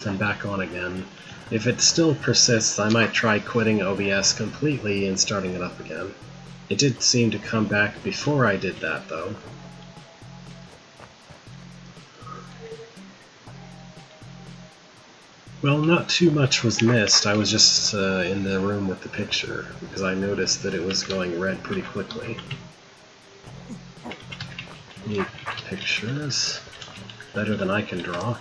and back on again. If it still persists, I might try quitting OBS completely and starting it up again. It did seem to come back before I did that, though. Well, not too much was missed. I was just in the room with the picture, because I noticed that it was going red pretty quickly. Neat pictures. Better than I can draw.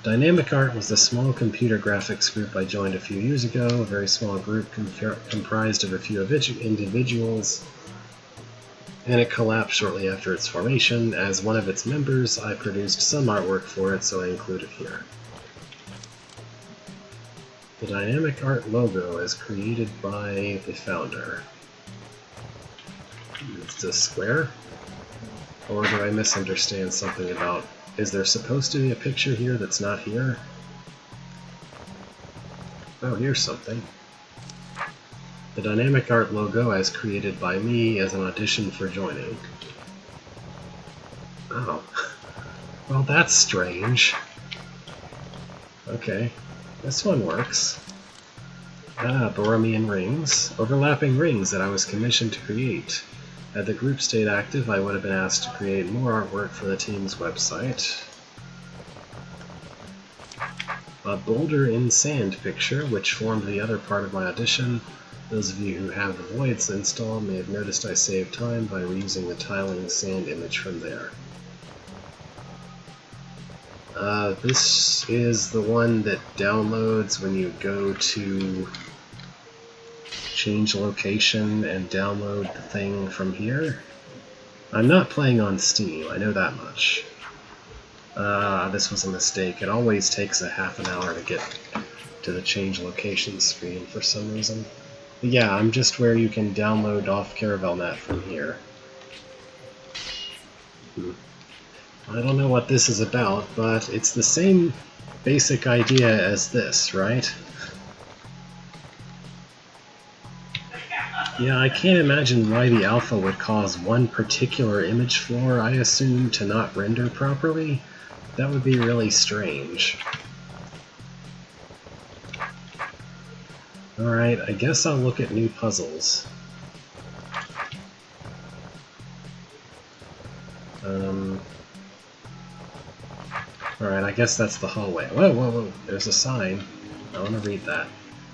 Dynamic Art was the small computer graphics group I joined a few years ago, a very small group comprised of a few individuals, and it collapsed shortly after its formation. As one of its members, I produced some artwork for it, so I include it here. The Dynamic Art logo is created by the founder. It's a square? Or do I misunderstand something about... Is there supposed to be a picture here that's not here? Oh, here's something. The Dynamic Art logo as created by me as an audition for joining. Oh. Well, that's strange. Okay. This one works. Ah, Borromean rings. Overlapping rings that I was commissioned to create. Had the group stayed active, I would have been asked to create more artwork for the team's website. A boulder in sand picture, which formed the other part of my audition. Those of you who have the voids installed may have noticed I saved time by reusing the tiling sand image from there. This is the one that downloads when you go to change location and download the thing from here. I'm not playing on Steam, I know that much. This was a mistake. It always takes a half an hour to get to the change location screen for some reason. But yeah, I'm just where you can download off CaravelNet from here. I don't know what this is about, but it's the same basic idea as this, right? Yeah, I can't imagine why the alpha would cause one particular image floor, I assume, to not render properly. That would be really strange. Alright, I guess I'll look at new puzzles. Alright, I guess that's the hallway. Whoa, whoa, whoa, there's a sign. I want to read that.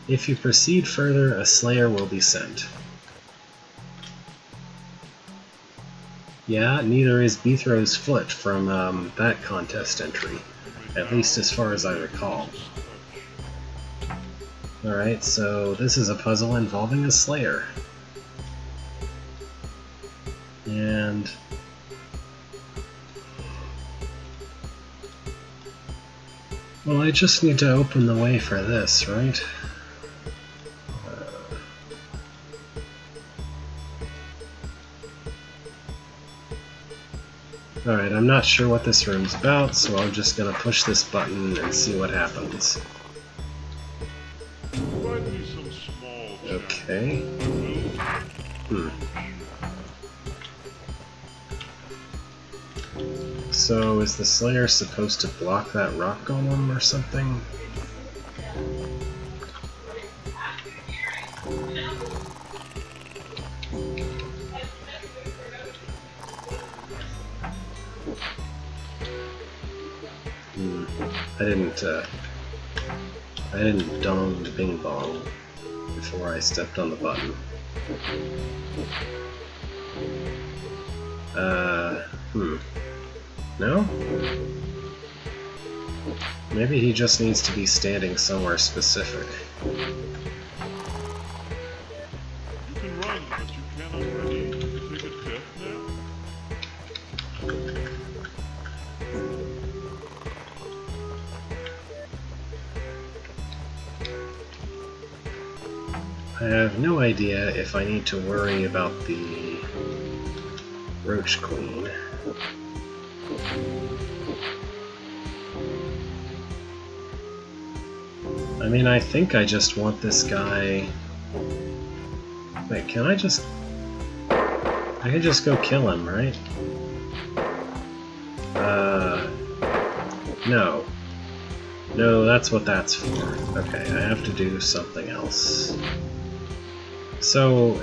If you proceed further, a Slayer will be sent. Yeah, neither is Beethro's foot from that contest entry, at least as far as I recall. Alright, so this is a puzzle involving a Slayer. And... well, I just need to open the way for this, right? Alright, I'm not sure what this room's about, so I'm just gonna push this button and see what happens. Okay. So, is the Slayer supposed to block that rock golem or something? I didn't dong the bing bong before I stepped on the button. No? Maybe he just needs to be standing somewhere specific. You can run, but you cannot ready to take a death nap? I have no idea if I need to worry about the Roach Queen. I mean, I think I just want this guy... Wait, can I just... I can just go kill him, right? No. No, that's what that's for. Okay, I have to do something else. So,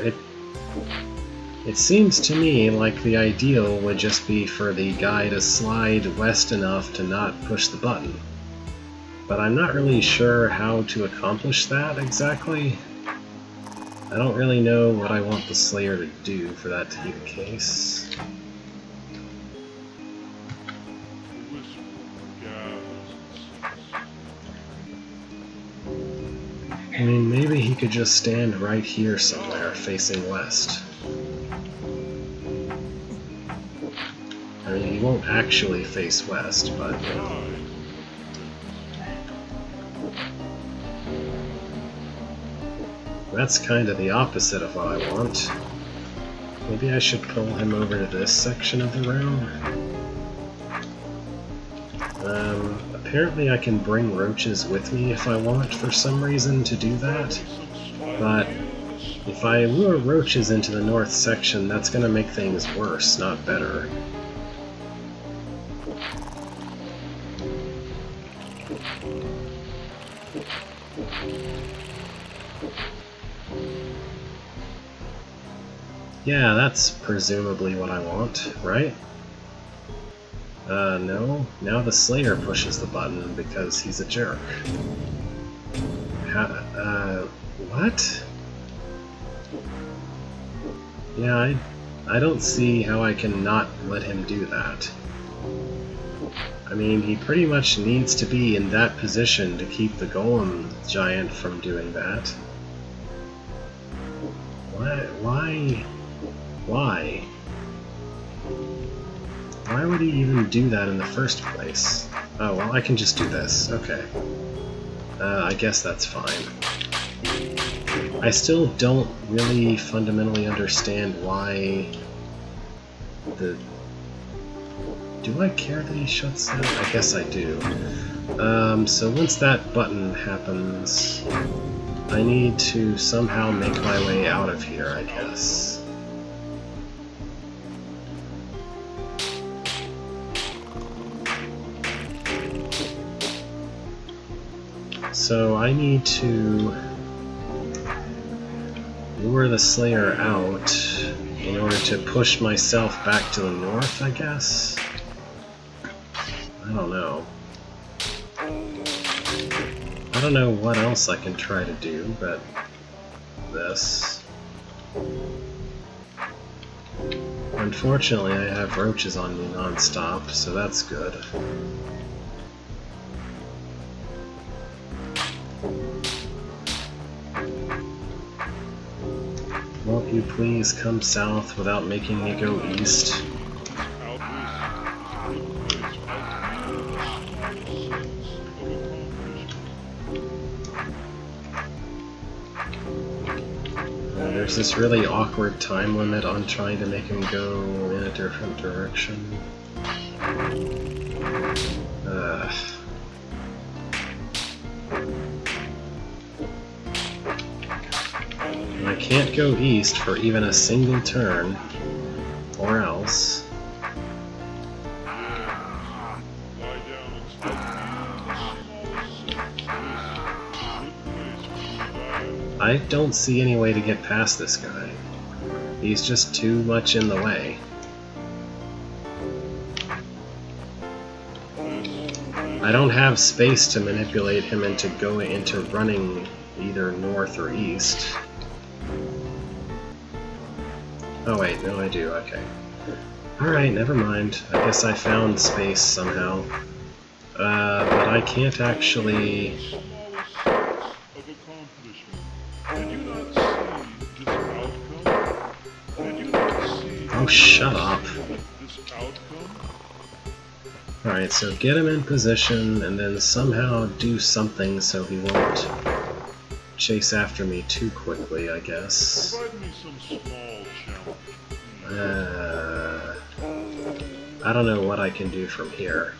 it seems to me like the ideal would just be for the guy to slide west enough to not push the button. But I'm not really sure how to accomplish that exactly. I don't really know what I want the Slayer to do for that to be the case. I mean, maybe he could just stand right here somewhere, facing west. I mean, he won't actually face west, but, you know. That's kind of the opposite of what I want. Maybe I should pull him over to this section of the room. Apparently I can bring roaches with me if I want for some reason to do that, but if I lure roaches into the north section, that's going to make things worse, not better. Yeah, that's presumably what I want, right? No. Now the Slayer pushes the button because he's a jerk. What? Yeah, I don't see how I can not let him do that. I mean, he pretty much needs to be in that position to keep the Golem Giant from doing that. Why? Why? Why would he even do that in the first place? Oh, well, I can just do this. Okay. I guess that's fine. I still don't really fundamentally understand why the... Do I care that he shuts that? I guess I do. So once that button happens, I need to somehow make my way out of here, I guess. So I need to lure the Slayer out in order to push myself back to the north, I guess? I don't know. I don't know what else I can try to do, but this. Unfortunately, I have roaches on me non-stop, so that's good. Won't you please come south without making me go east? There's this really awkward time limit on trying to make him go in a different direction. I can't go east for even a single turn, or else. I don't see any way to get past this guy. He's just too much in the way. I don't have space to manipulate him into running either north or east. Oh wait, no I do, okay. Alright, never mind. I guess I found space somehow. But I can't actually... Oh, shut up. Alright, so get him in position and then somehow do something so he won't chase after me too quickly, I guess. I don't know what I can do from here.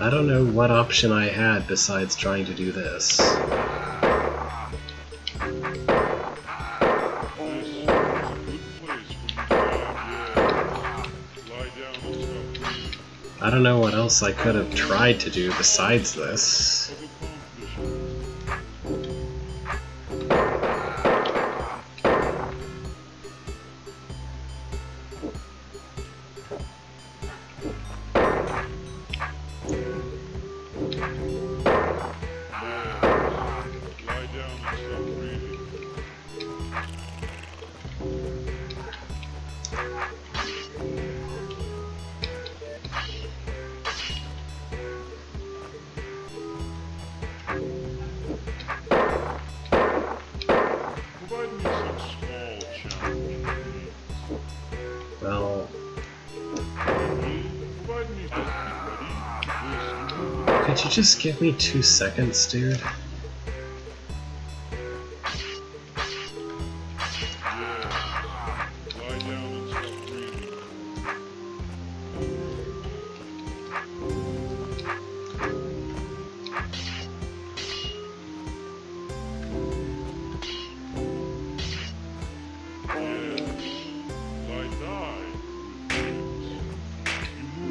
I don't know what option I had besides trying to do this. I don't know what else I could have tried to do besides this. Well, could you just give me 2 seconds, dude?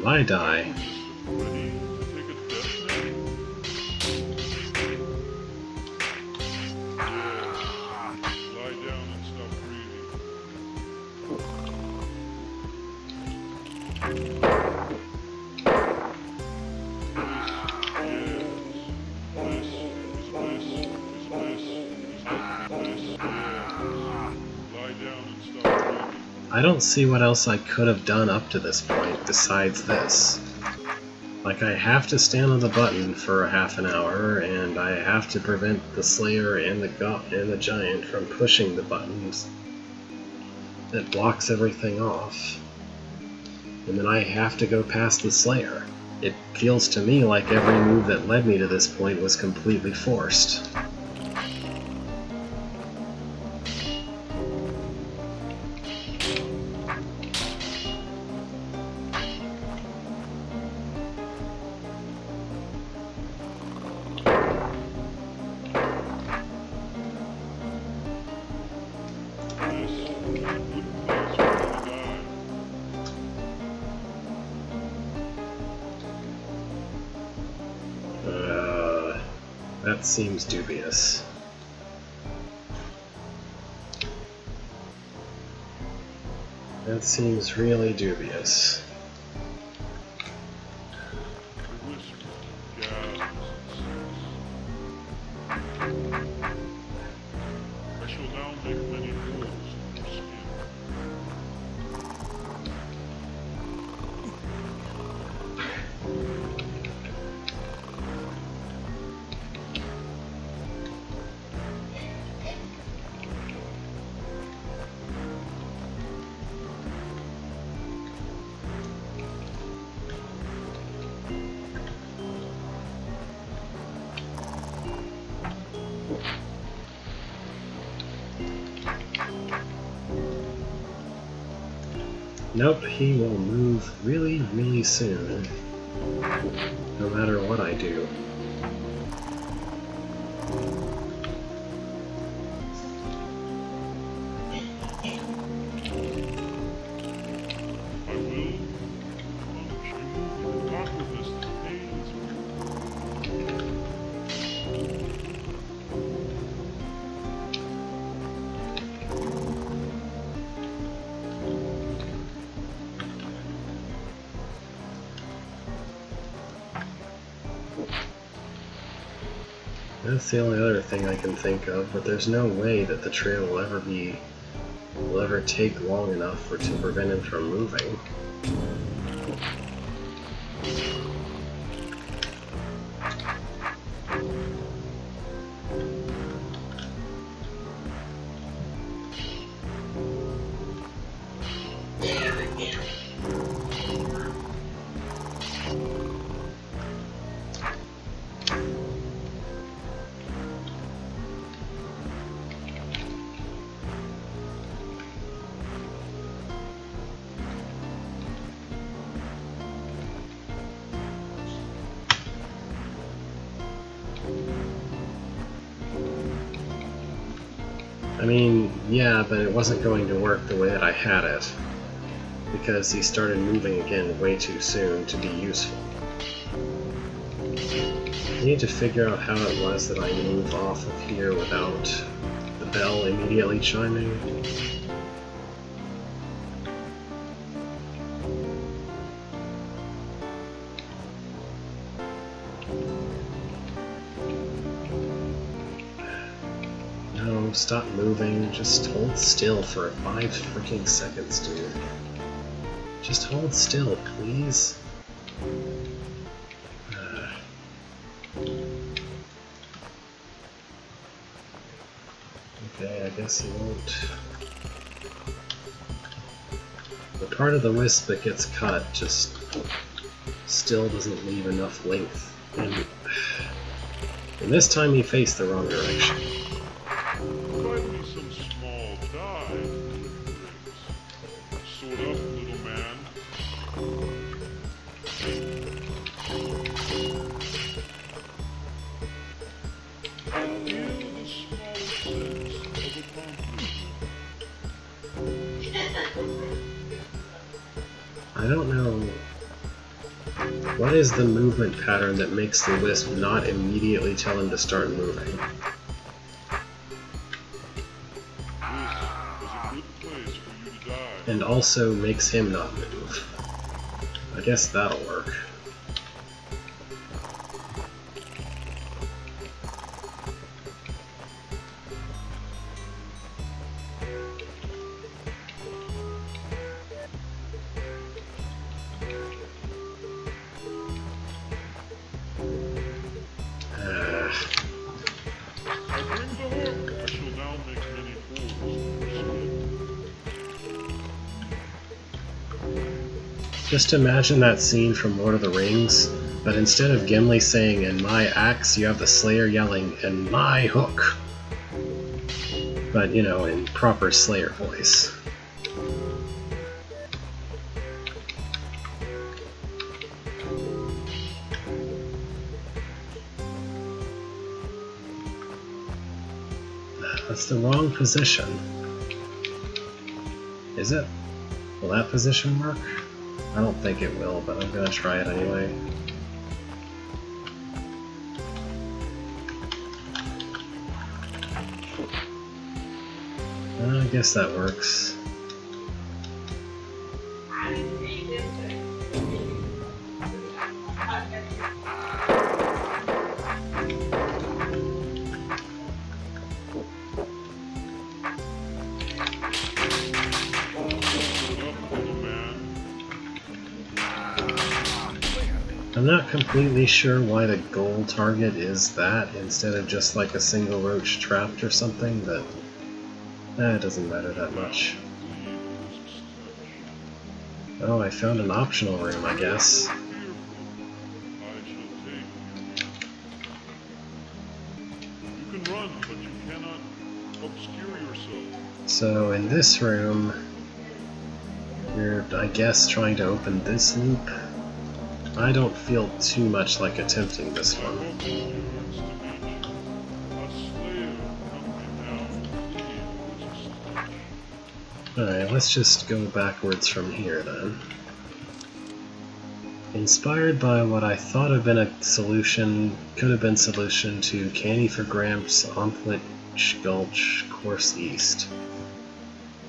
I die. I don't see what else I could have done up to this point besides this. Like, I have to stand on the button for a half an hour, and I have to prevent the Slayer and the Giant from pushing the buttons that blocks everything off. And then I have to go past the Slayer. It feels to me like every move that led me to this point was completely forced. That seems dubious. That seems really dubious. Nope, he will move really, really soon, no matter what I do. That's the only other thing I can think of, but there's no way that the trail will ever take long enough to prevent him from moving. I mean, yeah, but it wasn't going to work the way that I had it. because he started moving again way too soon to be useful. I need to figure out how it was that I move off of here without the bell immediately chiming. No, stop moving. Just hold still for 5 freaking seconds, dude. Just hold still, please. Okay, I guess he won't. The part of the wisp that gets cut just still doesn't leave enough length. And this time he faced the wrong direction. Provide me some small dye with bricks. Sort up, little man. Feel the smallest sense of accomplishment. I don't know. What is the movement pattern that makes the wisp not immediately tell him to start moving? This is a good place for you to die. And also makes him not move. I guess that'll work. I bring the hook. I shall now make many holes in your skin. Just imagine that scene from Lord of the Rings, but instead of Gimli saying, "and my axe," you have the Slayer yelling, "and my hook." But, you know, in proper Slayer voice. That's the wrong position. Is it? Will that position work? I don't think it will, but I'm gonna try it anyway. I guess that works. I'm not completely sure why the goal target is that instead of just like a single roach trapped or something, but it doesn't matter that much. Oh, I found an optional room, I guess. You can run, but you cannot obscure yourself. So in this room, we're, I guess, trying to open this loop. I don't feel too much like attempting this one. Alright, let's just go backwards from here then. Inspired by what I thought had been a solution, could have been solution to Candy for Gramps, Omplitch Gulch, Course East.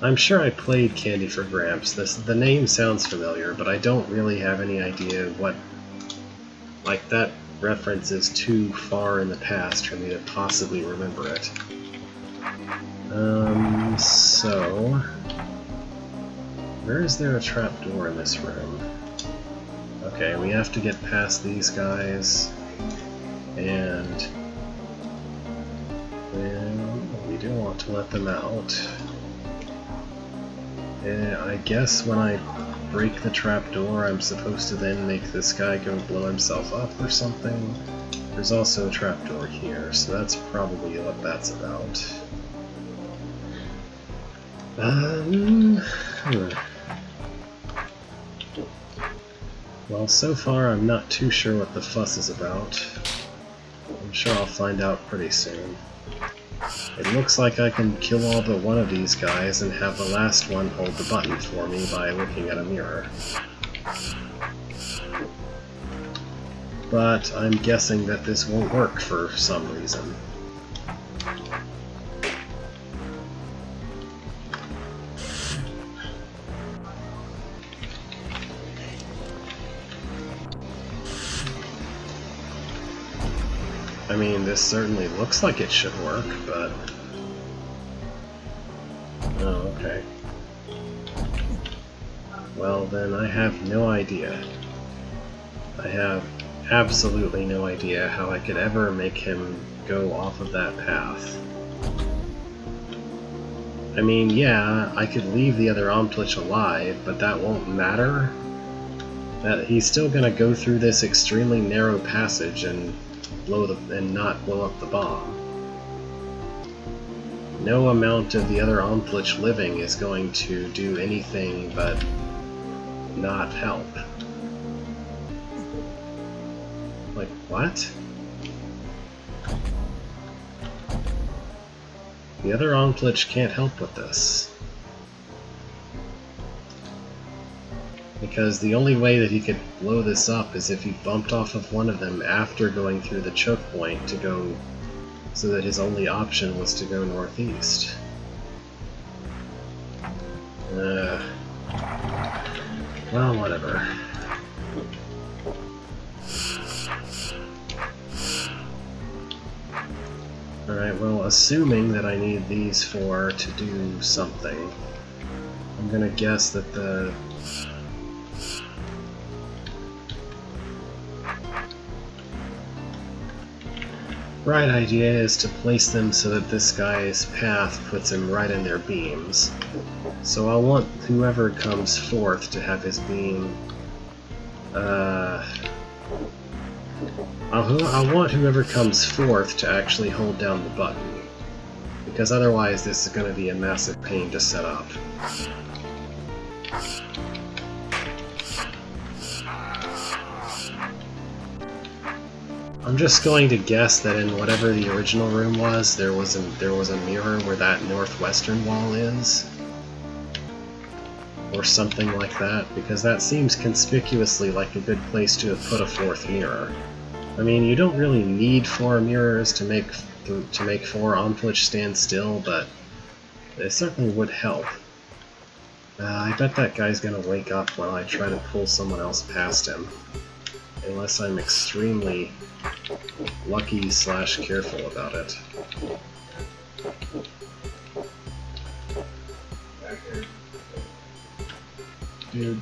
I'm sure I played Candy for Gramps. The name sounds familiar, but I don't really have any idea what... Like, that reference is too far in the past for me to possibly remember it. So... Where is there a trapdoor in this room? Okay, we have to get past these guys, and... Well, we do want to let them out. I guess when I break the trapdoor, I'm supposed to then make this guy go blow himself up or something. There's also a trapdoor here, so that's probably what that's about. Well, so far I'm not too sure what the fuss is about. I'm sure I'll find out pretty soon. It looks like I can kill all but one of these guys and have the last one hold the button for me by looking at a mirror. But I'm guessing that this won't work for some reason. I mean, this certainly looks like it should work, but... Oh, okay. Well, then I have no idea. I have absolutely no idea how I could ever make him go off of that path. I mean, yeah, I could leave the other Omtlich alive, but that won't matter. That he's still gonna go through this extremely narrow passage and not blow up the bomb. No amount of the other Omtlich living is going to do anything but not help. Like, what? The other Omtlich can't help with this. Because the only way that he could blow this up is if he bumped off of one of them after going through the choke point to go, so that his only option was to go northeast. Well, whatever. Alright, well, assuming that I need these four to do something, I'm gonna guess that the... right idea is to place them so that this guy's path puts him right in their beams. So I'll want whoever comes forth to have his beam... I'll want whoever comes forth to actually hold down the button, because otherwise this is going to be a massive pain to set up. I'm just going to guess that in whatever the original room was, there was a mirror where that northwestern wall is, or something like that, because that seems conspicuously like a good place to have put a fourth mirror. I mean, you don't really need 4 mirrors to make 4 Omtlich stand still, but it certainly would help. I bet that guy's gonna wake up when I try to pull someone else past him, unless I'm extremely lucky/careful about it. Dude.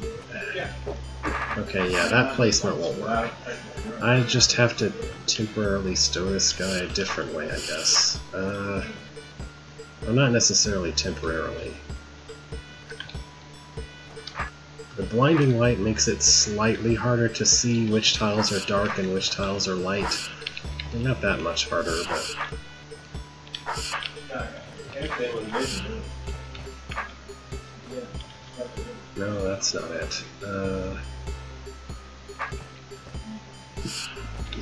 Okay, yeah, that placement won't work. I just have to temporarily stow this guy a different way, I guess. Well, not necessarily temporarily. The blinding light makes it slightly harder to see which tiles are dark and which tiles are light. Not that much harder, but... No, that's not it.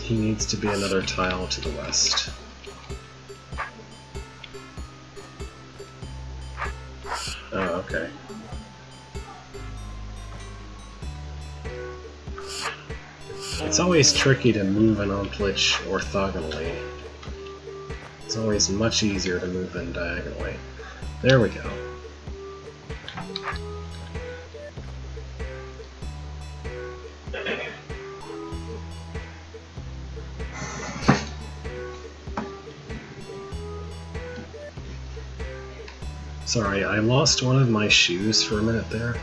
He needs to be another tile to the west. Oh, okay. It's always tricky to move an Omtlich orthogonally. It's always much easier to move them diagonally. There we go. Sorry, I lost one of my shoes for a minute there.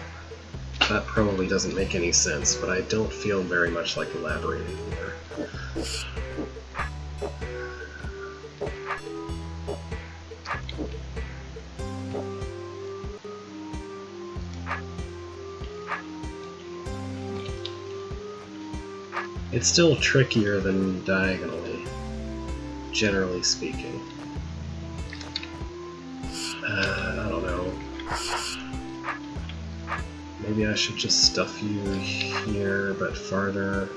That probably doesn't make any sense, but I don't feel very much like elaborating here. It's still trickier than diagonally, generally speaking. I don't know. Maybe I should just stuff you here, but farther.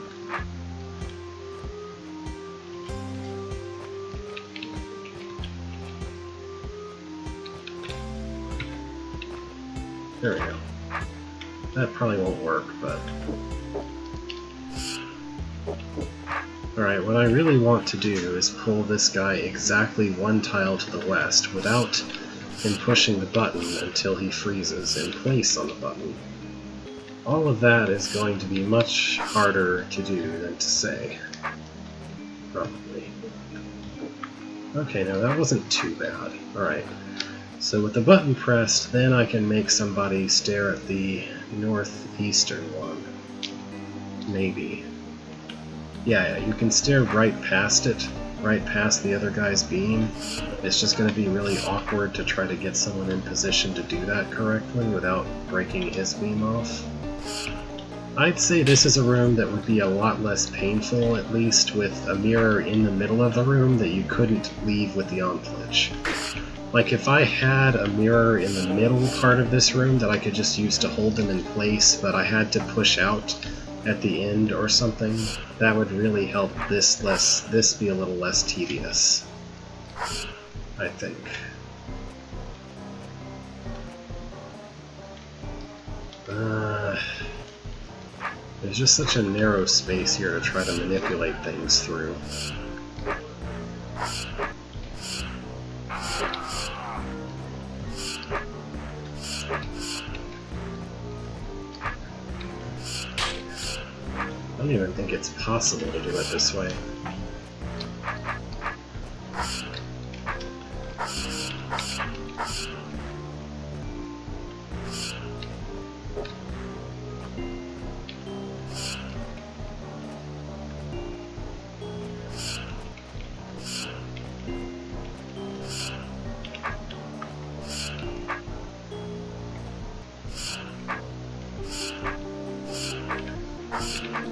There we go. That probably won't work, but... Alright, what I really want to do is pull this guy exactly one tile to the west without him pushing the button until he freezes in place on the button. All of that is going to be much harder to do than to say. Probably. Okay, now that wasn't too bad. Alright. So with the button pressed, then I can make somebody stare at the northeastern one. Maybe. Yeah, you can stare right past it, right past the other guy's beam. It's just going to be really awkward to try to get someone in position to do that correctly without breaking his beam off. I'd say this is a room that would be a lot less painful, at least with a mirror in the middle of the room that you couldn't leave with the on-glitch. Like, if I had a mirror in the middle part of this room that I could just use to hold them in place, but I had to push out at the end or something, that would really help this be a little less tedious, I think. There's just such a narrow space here to try to manipulate things through. I don't even think it's possible to do it this way.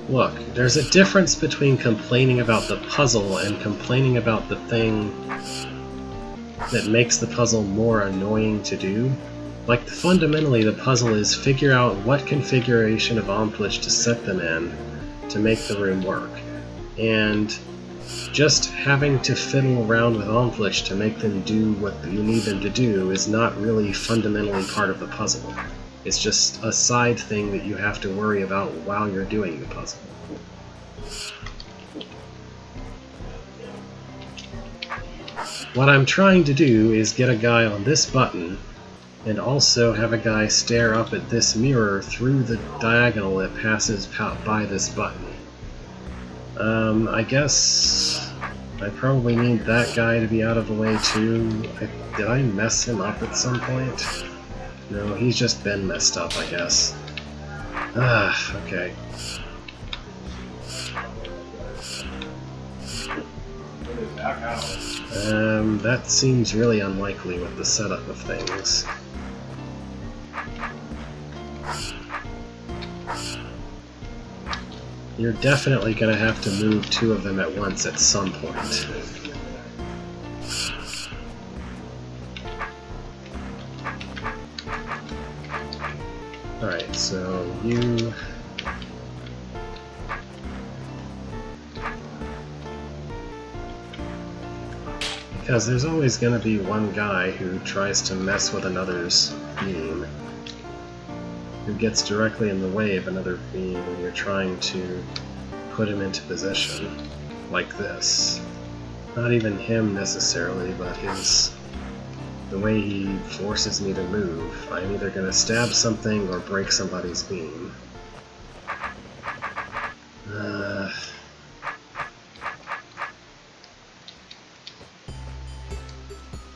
Look, there's a difference between complaining about the puzzle and complaining about the thing that makes the puzzle more annoying to do. Like, fundamentally the puzzle is figure out what configuration of on-glitch to set them in to make the room work. And just having to fiddle around with on-glitch to make them do what you need them to do is not really fundamentally part of the puzzle. It's just a side thing that you have to worry about while you're doing the puzzle. What I'm trying to do is get a guy on this button, and also have a guy stare up at this mirror through the diagonal that passes by this button. I guess I probably need that guy to be out of the way too. Did I mess him up at some point? No, he's just been messed up, I guess. Okay. That seems really unlikely with the setup of things. You're definitely going to have to move two of them at once at some point. Alright, so you... Because there's always going to be one guy who tries to mess with another's beam, who gets directly in the way of another beam when you're trying to put him into position, like this. Not even him necessarily, but the way he forces me to move. I'm either going to stab something or break somebody's beam.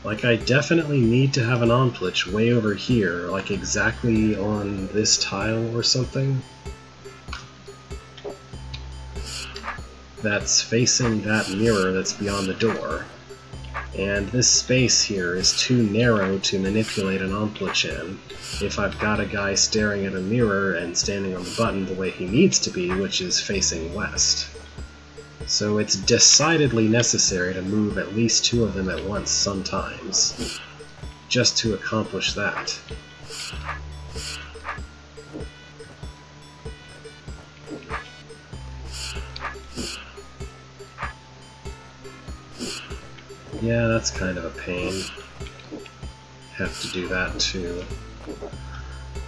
Like, I definitely need to have an on-glitch way over here, like exactly on this tile or something. That's facing that mirror that's beyond the door. And this space here is too narrow to manipulate an on-glitch in if I've got a guy staring at a mirror and standing on the button the way he needs to be, which is facing west. So it's decidedly necessary to move at least two of them at once sometimes, just to accomplish that. Yeah, that's kind of a pain. Have to do that too.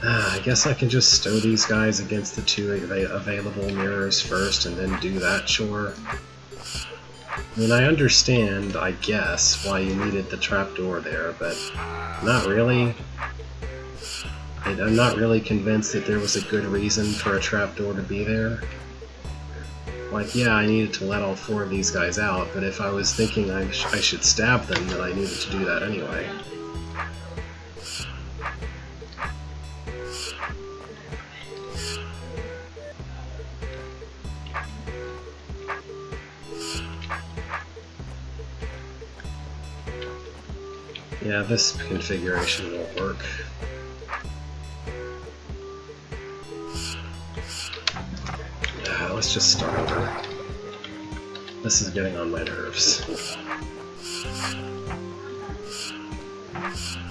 I guess I can just stow these guys against the two available mirrors first and then do that chore. I mean, I understand, I guess, why you needed the trapdoor there, but not really. I'm not really convinced that there was a good reason for a trapdoor to be there. Like, yeah, I needed to let all four of these guys out, but if I was thinking I should stab them, then I needed to do that anyway. Yeah, this configuration won't work. Let's just start over. This is getting on my nerves.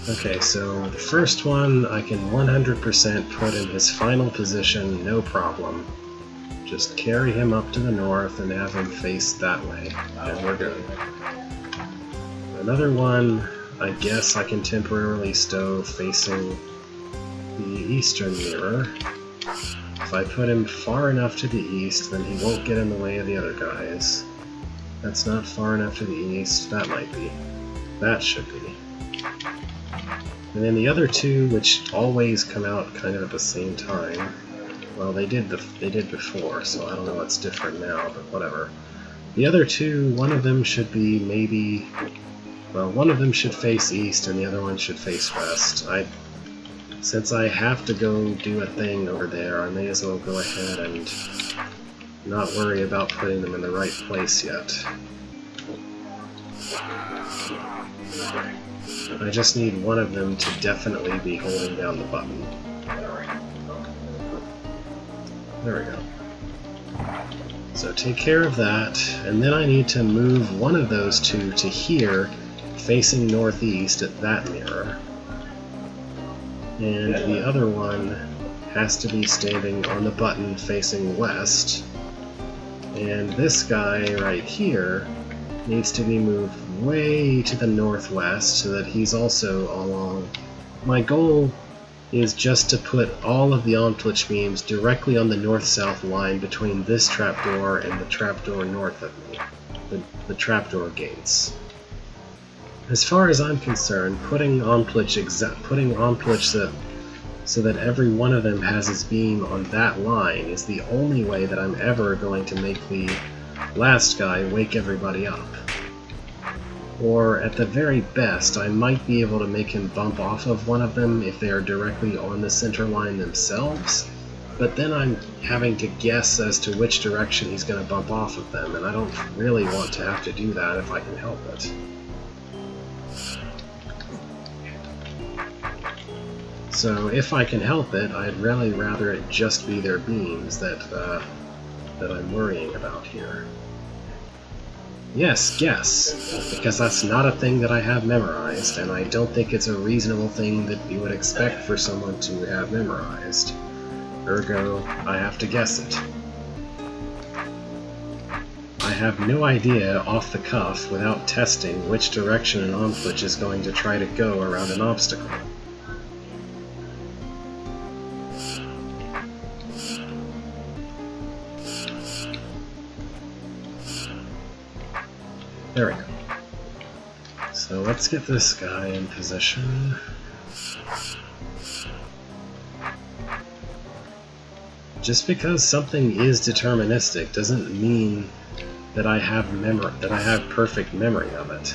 Okay, so the first one I can 100% put in his final position, no problem. Just carry him up to the north and have him face that way, and we're good. Another one, I guess I can temporarily stow facing the eastern mirror. If I put him far enough to the east, then he won't get in the way of the other guys. That's not far enough to the east. That might be. That should be. And then the other two, which always come out kind of at the same time, well, they did before, so I don't know what's different now, but whatever. The other two, one of them should be maybe... Well, one of them should face east, and the other one should face west. Since I have to go do a thing over there, I may as well go ahead and not worry about putting them in the right place yet. I just need one of them to definitely be holding down the button. There we go. So take care of that, and then I need to move one of those two to here, facing northeast at that mirror. And the other one has to be standing on the button facing west. And this guy right here needs to be moved way to the northwest so that he's also along. My goal is just to put all of the Omtlich beams directly on the north-south line between this trapdoor and the trapdoor north of me, the trapdoor gates. As far as I'm concerned, putting Omtlich so that every one of them has his beam on that line is the only way that I'm ever going to make the last guy wake everybody up. Or at the very best, I might be able to make him bump off of one of them if they are directly on the center line themselves, but then I'm having to guess as to which direction he's going to bump off of them, and I don't really want to have to do that if I can help it. So if I can help it, I'd really rather it just be their beams that I'm worrying about here. Yes, guess, because that's not a thing that I have memorized, and I don't think it's a reasonable thing that you would expect for someone to have memorized. Ergo, I have to guess it. I have no idea off the cuff, without testing, which direction an Omtlich is going to try to go around an obstacle. There we go. So let's get this guy in position. Just because something is deterministic doesn't mean that I have perfect memory of it.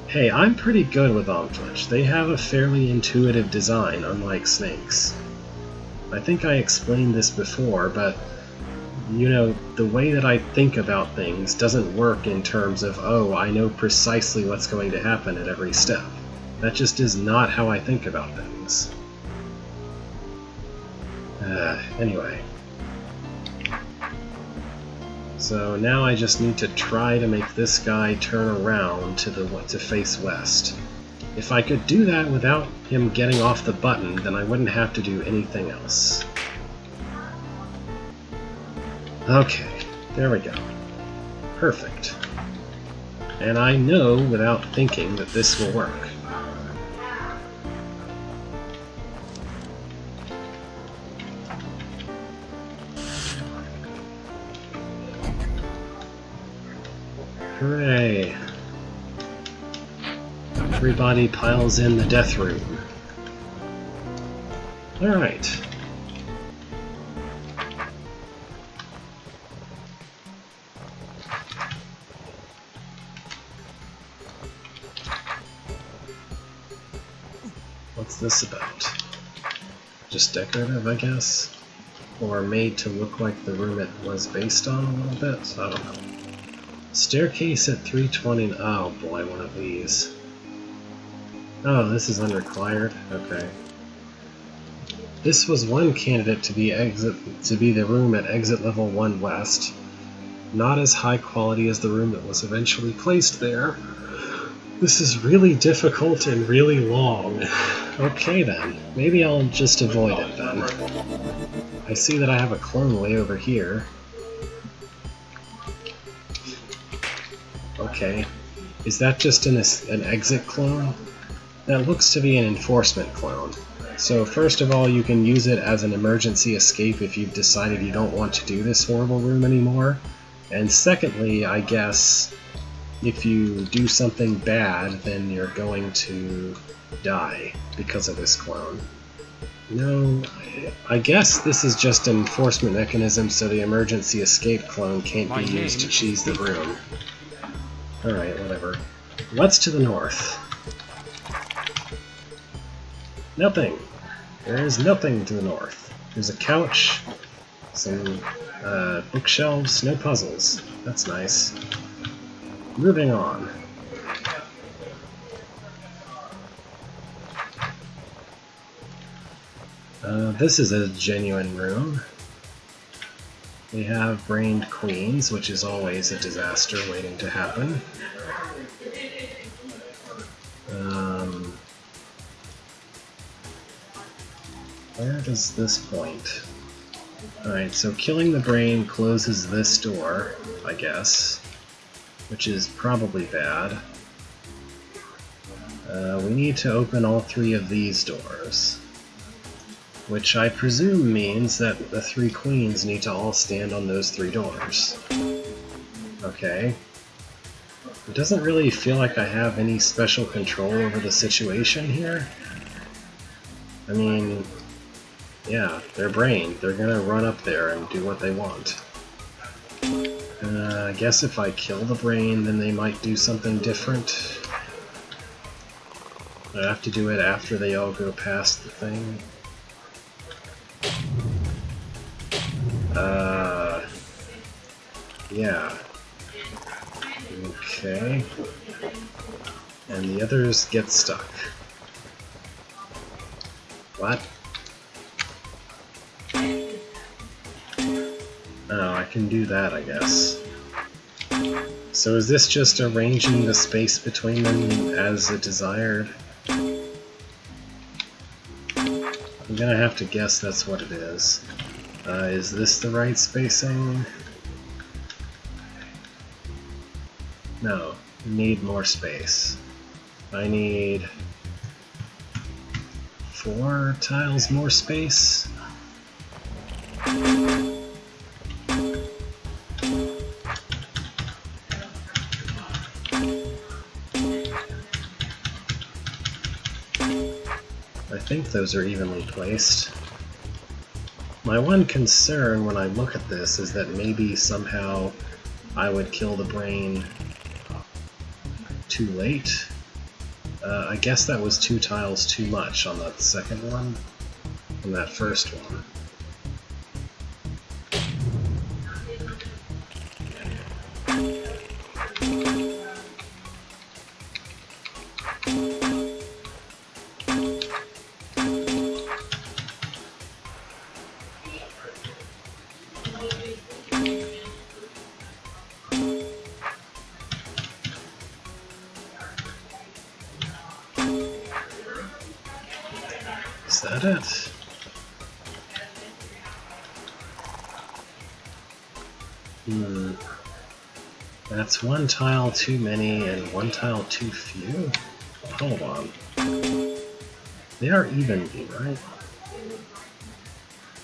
Hey, I'm pretty good with Omtlich. They have a fairly intuitive design, unlike snakes. I think I explained this before, but you know, the way that I think about things doesn't work in terms of, oh, I know precisely what's going to happen at every step. That just is not how I think about things. Anyway. So now I just need to try to make this guy turn around to face west. If I could do that without him getting off the button, then I wouldn't have to do anything else. Okay, there we go. Perfect. And I know without thinking that this will work. Hooray! Everybody piles in the death room. Alright. What's this about? Just decorative, I guess? Or made to look like the room it was based on a little bit? I don't know. Staircase at 320. Oh boy, one of these. Oh, this is unrequired? Okay. This was one candidate to be the room at exit level 1 west. Not as high quality as the room that was eventually placed there. This is really difficult and really long. Okay then, maybe I'll just avoid it then. I see that I have a clone way over here. Okay, is that just an exit clone? That looks to be an enforcement clone. So first of all, you can use it as an emergency escape if you've decided you don't want to do this horrible room anymore. And secondly, I guess, if you do something bad, then you're going to die because of this clone. No, I guess this is just an enforcement mechanism so the emergency escape clone can't be used to cheese the room. Alright, whatever. What's to the north? Nothing! There is nothing to the north. There's a couch, some bookshelves, no puzzles. That's nice. Moving on. This is a genuine room. We have brained queens, which is always a disaster waiting to happen. Where does this point? Alright, so killing the brain closes this door, I guess, which is probably bad. We need to open all 3 of these doors, which I presume means that the 3 queens need to all stand on those 3 doors. Okay. It doesn't really feel like I have any special control over the situation here. I mean, yeah, they're brain. They're gonna run up there and do what they want. I guess if I kill the brain, then they might do something different. I have to do it after they all go past the thing. Yeah. Okay. And the others get stuck. What? Oh, I can do that, I guess. So is this just arranging the space between them as desired? I'm gonna have to guess that's what it is. Is this the right spacing? No, need more space. I need 4 tiles more space? I think those are evenly placed. My one concern when I look at this is that maybe somehow I would kill the brain too late. I guess that was 2 tiles too much on that second one, on that first one. Is that it? That's 1 tile too many and 1 tile too few? Hold on. They are evenly, right?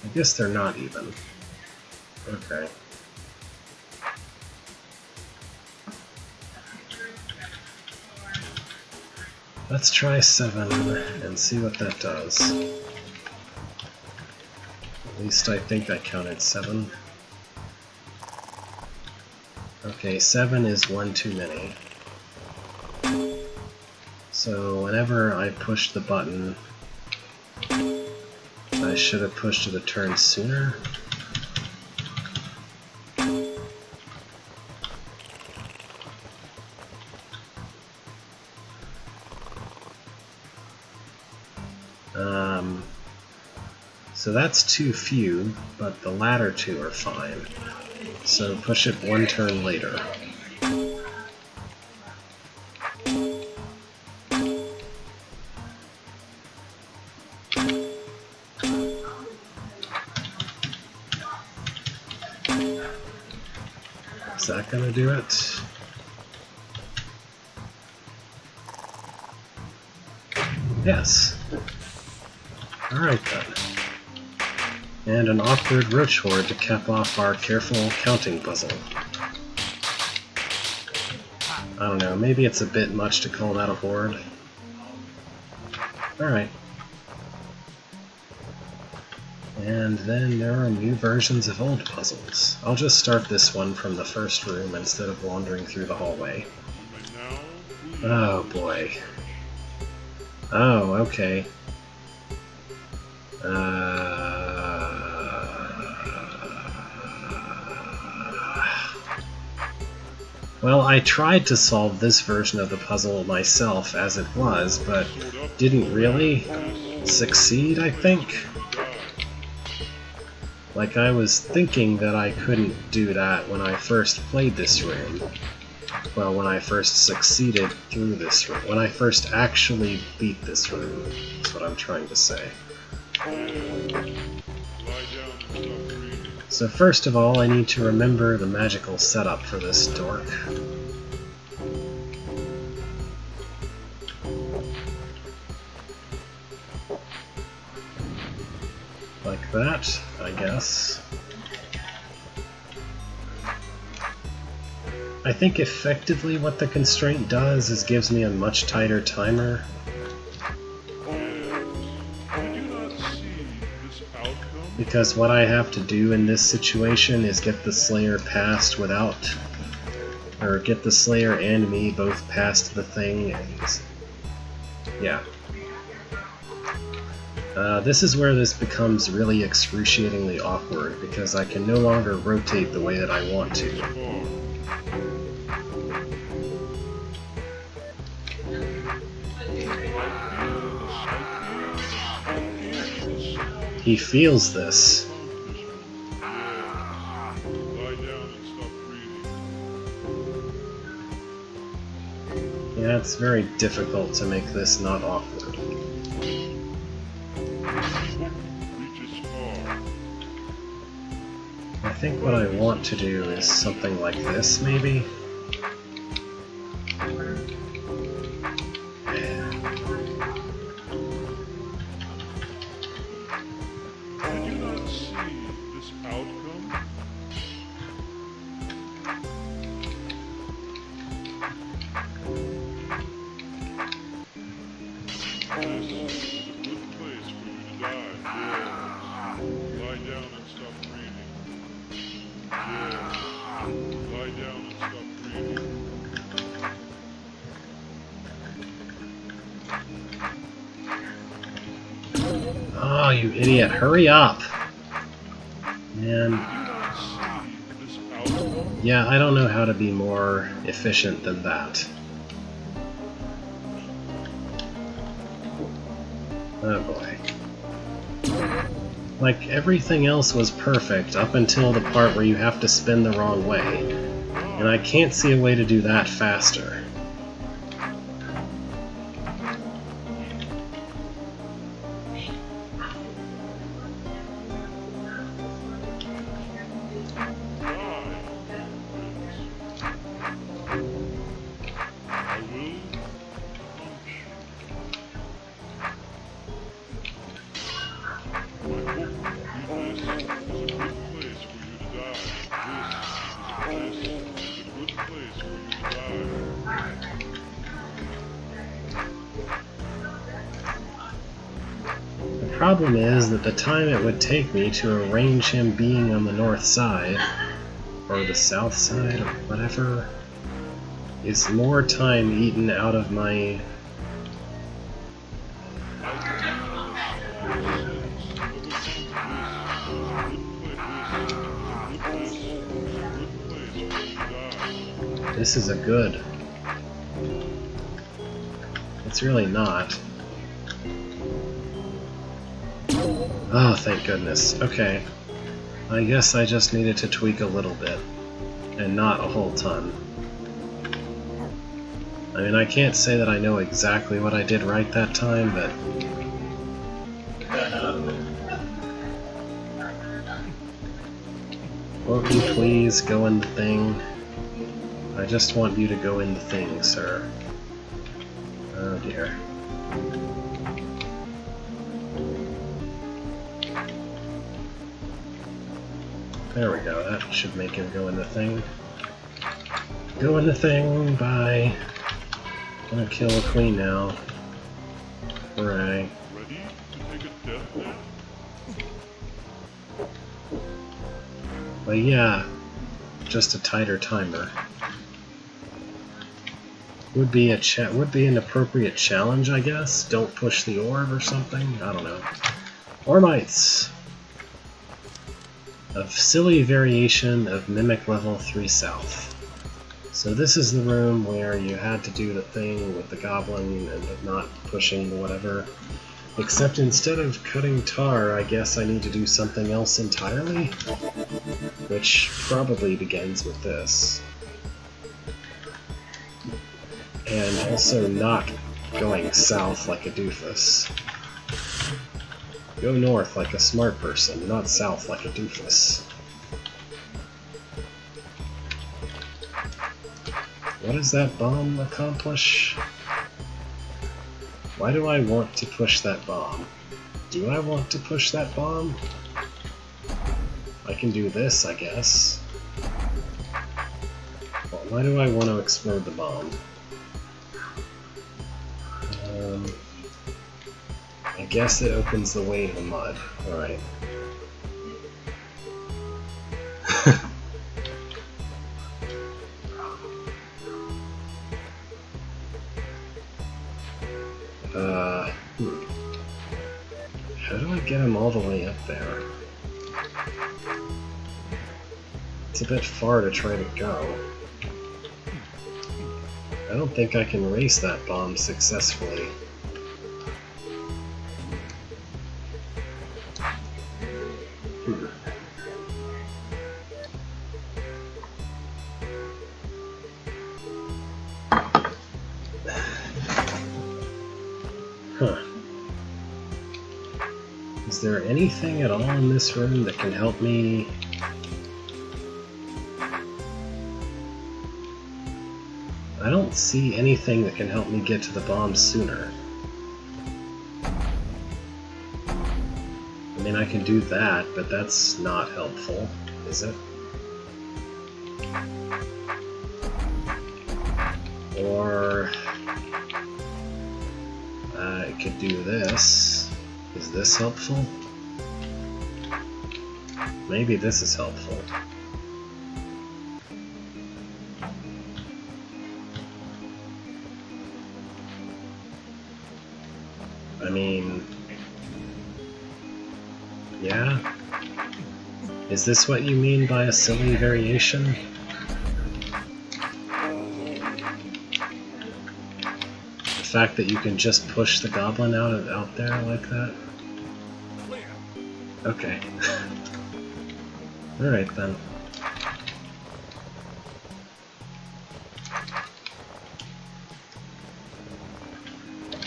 I guess they're not even. Okay. Let's try 7 and see what that does. At least I think I counted 7. Okay, 7 is 1 too many. So whenever I push the button, I should have pushed the turn sooner. So that's too few, but the latter 2 are fine. So push it 1 turn later. Is that gonna do it? Yes. Alright then. And an awkward roach horde to cap off our careful counting puzzle. I don't know, maybe it's a bit much to call that a horde. Alright. And then there are new versions of old puzzles. I'll just start this one from the first room instead of wandering through the hallway. Oh boy. Oh, okay. Well, I tried to solve this version of the puzzle myself as it was, but didn't really succeed, I think. Like, I was thinking that I couldn't do that when I first played this room. Well, when I first succeeded through this room. When I first actually beat this room, is what I'm trying to say. So first of all, I need to remember the magical setup for this dork. Like that, I guess. I think effectively what the constraint does is gives me a much tighter timer. Because what I have to do in this situation is get the Slayer past without... or get the Slayer and me both past the thing, and... yeah. This is where this becomes really excruciatingly awkward, because I can no longer rotate the way that I want to. He feels this. Yeah, it's very difficult to make this not awkward. I think what I want to do is something like this, maybe? Oh, you idiot, hurry up! Man. Yeah, I don't know how to be more efficient than that. Oh boy. Like, everything else was perfect up until the part where you have to spin the wrong way. And I can't see a way to do that faster. Problem is that the time it would take me to arrange him being on the north side, or the south side, or whatever, is more time eaten out of my... This is a good. It's really not. Oh, thank goodness. Okay. I guess I just needed to tweak a little bit, and not a whole ton. I mean, I can't say that I know exactly what I did right that time, but... Won't you please go in the thing? I just want you to go in the thing, sir. Oh dear. There we go, that should make him go in the thing. Go in the thing, bye. Gonna kill a queen now. Hooray. Ready to take a death nap? But yeah, just a tighter timer. Would be an appropriate challenge, I guess. Don't push the orb or something. I don't know. Ormites. A silly variation of Mimic Level 3 South. So this is the room where you had to do the thing with the goblin and not pushing the whatever. Except instead of cutting tar, I guess I need to do something else entirely? Which probably begins with this. And also not going south like a doofus. Go north like a smart person, not south like a doofus. What does that bomb accomplish? Why do I want to push that bomb? Do I want to push that bomb? I can do this, I guess. Well, why do I want to explode the bomb? I guess it opens the way to the mud. Alright. How do I get him all the way up there? It's a bit far to try to go. I don't think I can race that bomb successfully. Huh. Is there anything at all in this room that can help me? I don't see anything that can help me get to the bomb sooner. I mean, I can do that, but that's not helpful, is it? Or... I could do this. Is this helpful? Maybe this is helpful. I mean... yeah? Is this what you mean by a silly variation? The fact that you can just push the goblin out there like that? Okay. Alright then.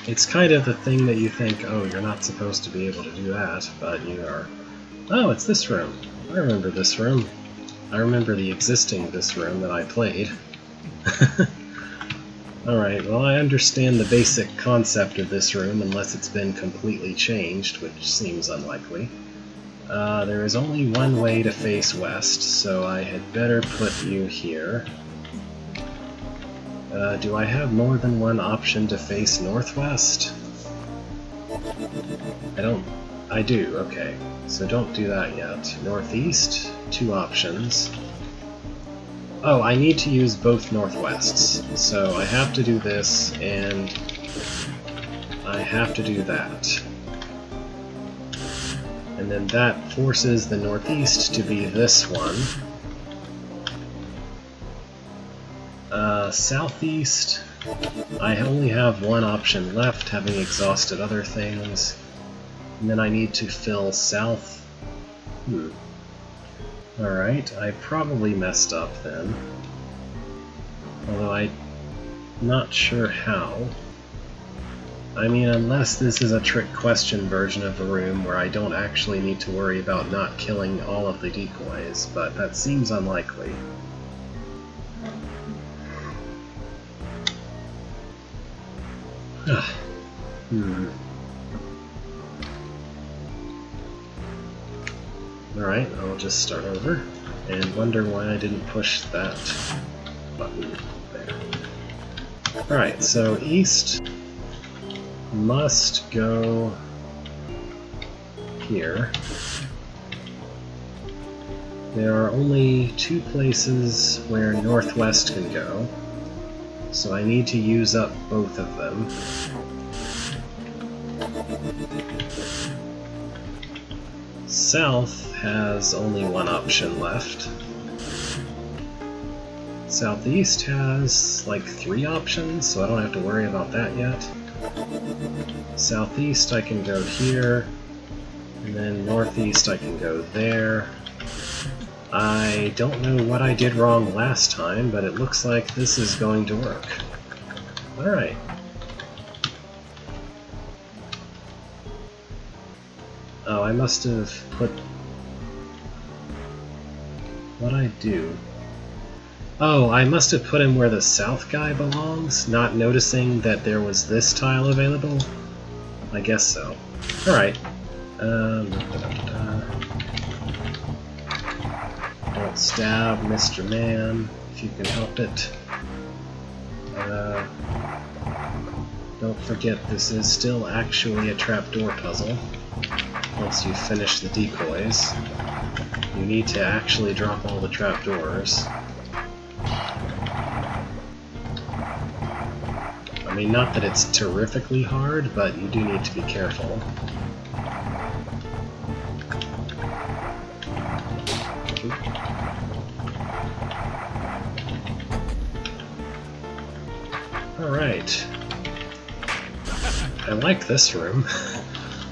It's kind of the thing that you think, oh, you're not supposed to be able to do that, but you are. Oh, it's this room. I remember this room. I remember the existing this room that I played. Alright, well I understand the basic concept of this room unless it's been completely changed, which seems unlikely. There is only one way to face west, so I had better put you here. Do I have more than one option to face northwest? I don't I do, okay. So don't do that yet. Northeast, 2 options. Oh, I need to use both northwests. So I have to do this, and I have to do that. And then that forces the northeast to be this one. Southeast, I only have one option left, having exhausted other things. And then I need to fill south. Alright, I probably messed up then. Although I'm not sure how. I mean, unless this is a trick question version of the room where I don't actually need to worry about not killing all of the decoys, but that seems unlikely. Alright, I'll just start over and wonder why I didn't push that button there. Alright, so east must go here. There are only 2 places where northwest can go, so I need to use up both of them. South has only 1 option left. Southeast has like 3 options, so I don't have to worry about that yet. Southeast I can go here, and then northeast I can go there. I don't know what I did wrong last time, but it looks like this is going to work. Alright. Oh, I must have put... What'd I do? Oh, I must have put him where the south guy belongs, not noticing that there was this tile available? I guess so. Alright. Don't stab Mr. Man, if you can help it. Don't forget, this is still actually a trapdoor puzzle. Once you finish the decoys, you need to actually drop all the trapdoors. I mean, not that it's terrifically hard, but you do need to be careful. Alright. I like this room.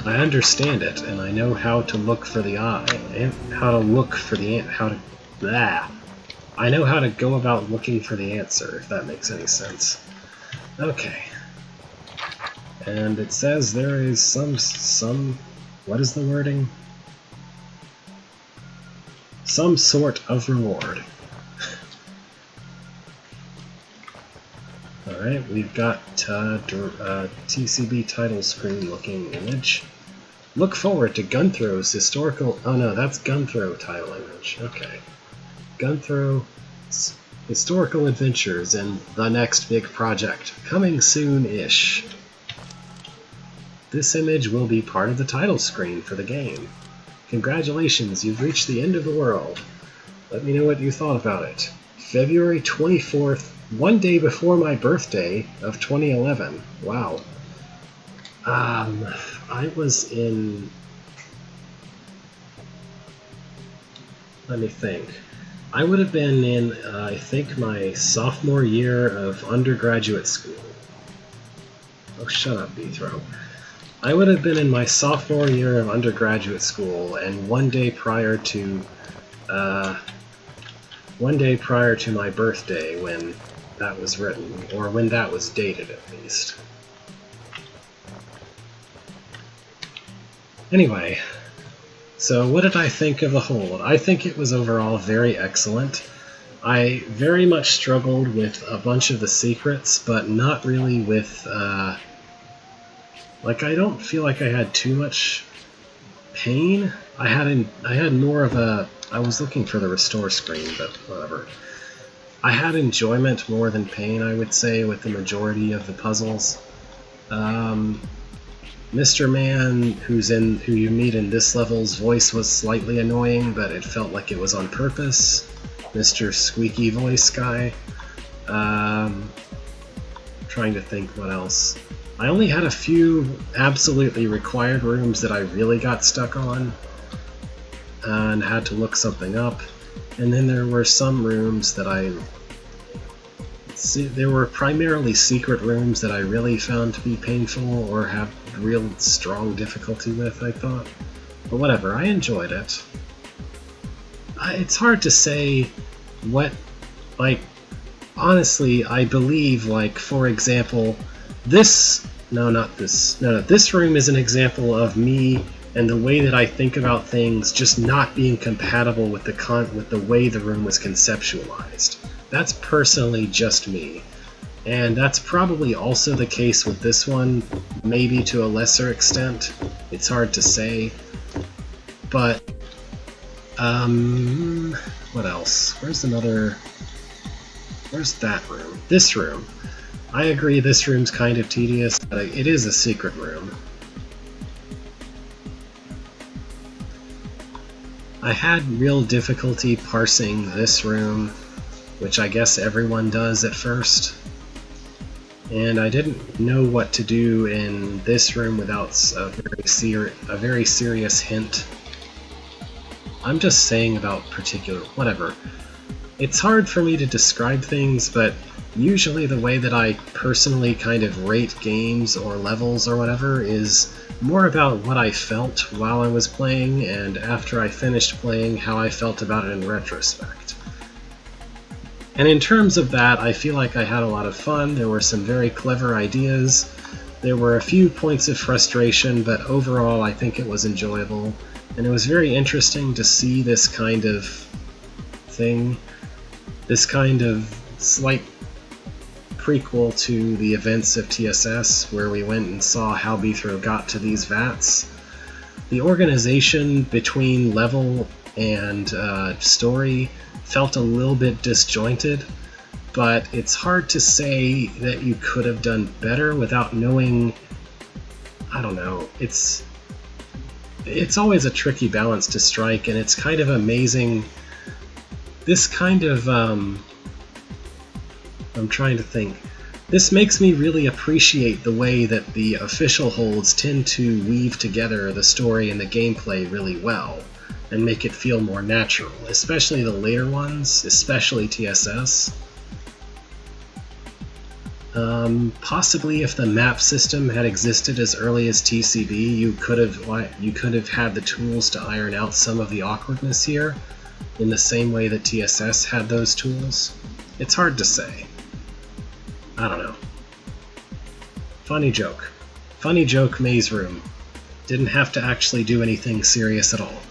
I understand it, and I know how to look for the eye, and how to look for the I know how to go about looking for the answer, if that makes any sense. Okay. And it says there is some what is the wording? Some sort of reward. Alright, we've got TCB title screen looking image. Look forward to Gunthrow's historical... Oh no, that's Gunthrow title image. Okay. Gunthrow historical adventures and the next big project. Coming soon-ish. This image will be part of the title screen for the game. Congratulations, you've reached the end of the world. Let me know what you thought about it. February 24th, one day before my birthday of 2011. Wow. I was in... Let me think. I would have been in, I think, my sophomore year of undergraduate school. Oh, shut up, Beethrow. I would have been in my sophomore year of undergraduate school, and one day prior to my birthday when that was written, or when that was dated at least. Anyway, so what did I think of the whole? I think it was overall very excellent. I very much struggled with a bunch of the secrets, but not really with, like, I don't feel like I had too much pain. I had more of a... I was looking for the restore screen, but whatever. I had enjoyment more than pain, I would say, with the majority of the puzzles. Mr. Man, who you meet in this level's voice was slightly annoying, but it felt like it was on purpose. Mr. Squeaky Voice guy. Trying to think what else. I only had a few absolutely required rooms that I really got stuck on and had to look something up. And then there were some rooms that there were primarily secret rooms that I really found to be painful or have real strong difficulty with, I thought. But whatever, I enjoyed it. It's hard to say what, like, honestly, I believe, like, for example, this room is an example of me and the way that I think about things just not being compatible with the way the room was conceptualized. That's personally just me. And that's probably also the case with this one, maybe to a lesser extent. It's hard to say. But, what else? Where's that room? This room. I agree this room's kind of tedious, but it is a secret room. I had real difficulty parsing this room, which I guess everyone does at first. And I didn't know what to do in this room without a very serious hint. I'm just saying about whatever. It's hard for me to describe things, but usually the way that I personally kind of rate games or levels or whatever is more about what I felt while I was playing, and after I finished playing, how I felt about it in retrospect. And in terms of that, I feel like I had a lot of fun. There were some very clever ideas. There were a few points of frustration, but overall I think it was enjoyable. And it was very interesting to see this kind of thing, this kind of slight prequel to the events of TSS, where we went and saw how Bithro got to these vats. The organization between level and story felt a little bit disjointed, but it's hard to say that you could have done better without knowing. I don't know. It's always a tricky balance to strike, and it's kind of amazing. This kind of I'm trying to think. This makes me really appreciate the way that the official holds tend to weave together the story and the gameplay really well and make it feel more natural, especially the later ones, especially TSS. Possibly if the map system had existed as early as TCB, you could have had the tools to iron out some of the awkwardness here, in the same way that TSS had those tools. It's hard to say. I don't know. Funny joke. Funny joke, Maze Room. Didn't have to actually do anything serious at all.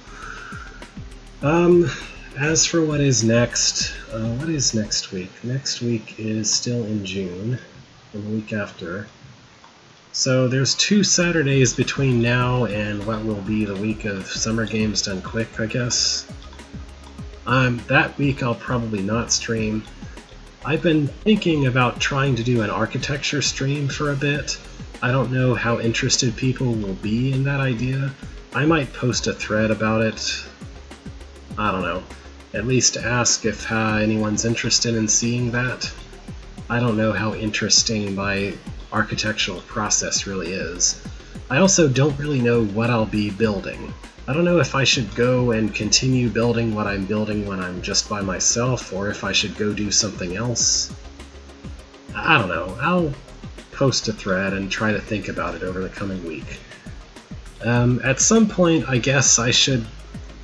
As for what is next, what is next week? Next week is still in June, and the week after. So there's 2 Saturdays between now and what will be the week of Summer Games Done Quick, I guess. That week I'll probably not stream. I've been thinking about trying to do an architecture stream for a bit. I don't know how interested people will be in that idea. I might post a thread about it. I don't know. At least ask if anyone's interested in seeing that. I don't know how interesting my architectural process really is. I also don't really know what I'll be building. I don't know if I should go and continue building what I'm building when I'm just by myself, or if I should go do something else. I don't know. I'll post a thread and try to think about it over the coming week. At some point, I guess I should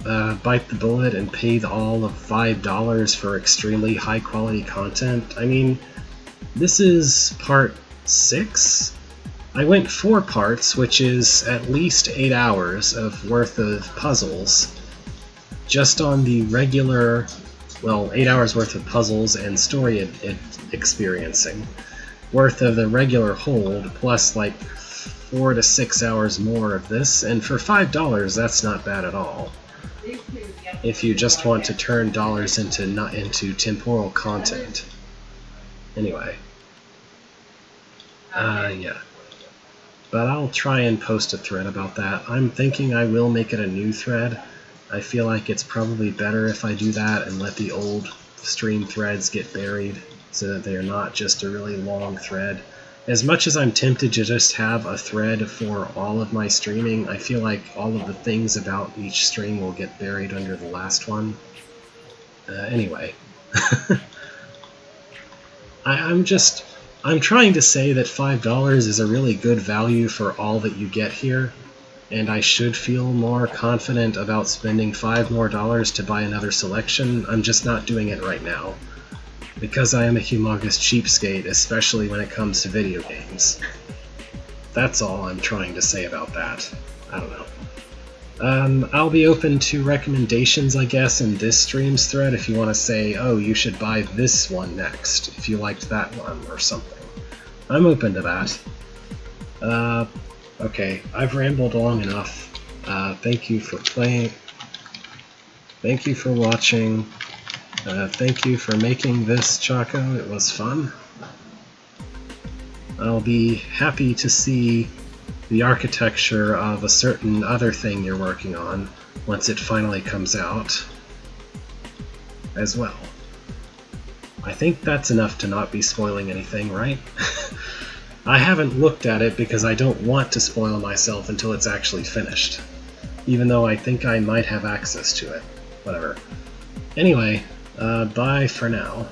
bite the bullet and pay all of $5 for extremely high-quality content. I mean, this is part 6? I went 4 parts, which is at least 8 hours worth of puzzles, just on the regular, 8 hours worth of puzzles and story experiencing, worth of the regular hold, plus like 4 to 6 hours more of this, and for $5, that's not bad at all. If you just want to turn dollars into temporal content. Anyway. Yeah. but I'll try and post a thread about that. I'm thinking I will make it a new thread. I feel like it's probably better if I do that and let the old stream threads get buried so that they are not just a really long thread. As much as I'm tempted to just have a thread for all of my streaming, I feel like all of the things about each stream will get buried under the last one. Anyway. I'm trying to say that $5 is a really good value for all that you get here, and I should feel more confident about spending $5 more to buy another selection. I'm just not doing it right now, because I am a humongous cheapskate, especially when it comes to video games. That's all I'm trying to say about that. I don't know. I'll be open to recommendations, I guess, in this stream's thread if you want to say, oh, you should buy this one next, if you liked that one, or something. I'm open to that. Okay, I've rambled long enough. Thank you for playing. Thank you for watching. Thank you for making this, Chaco. It was fun. I'll be happy to see the architecture of a certain other thing you're working on once it finally comes out as well. I think that's enough to not be spoiling anything, right? I haven't looked at it because I don't want to spoil myself until it's actually finished, even though I think I might have access to it. Whatever. Anyway, bye for now.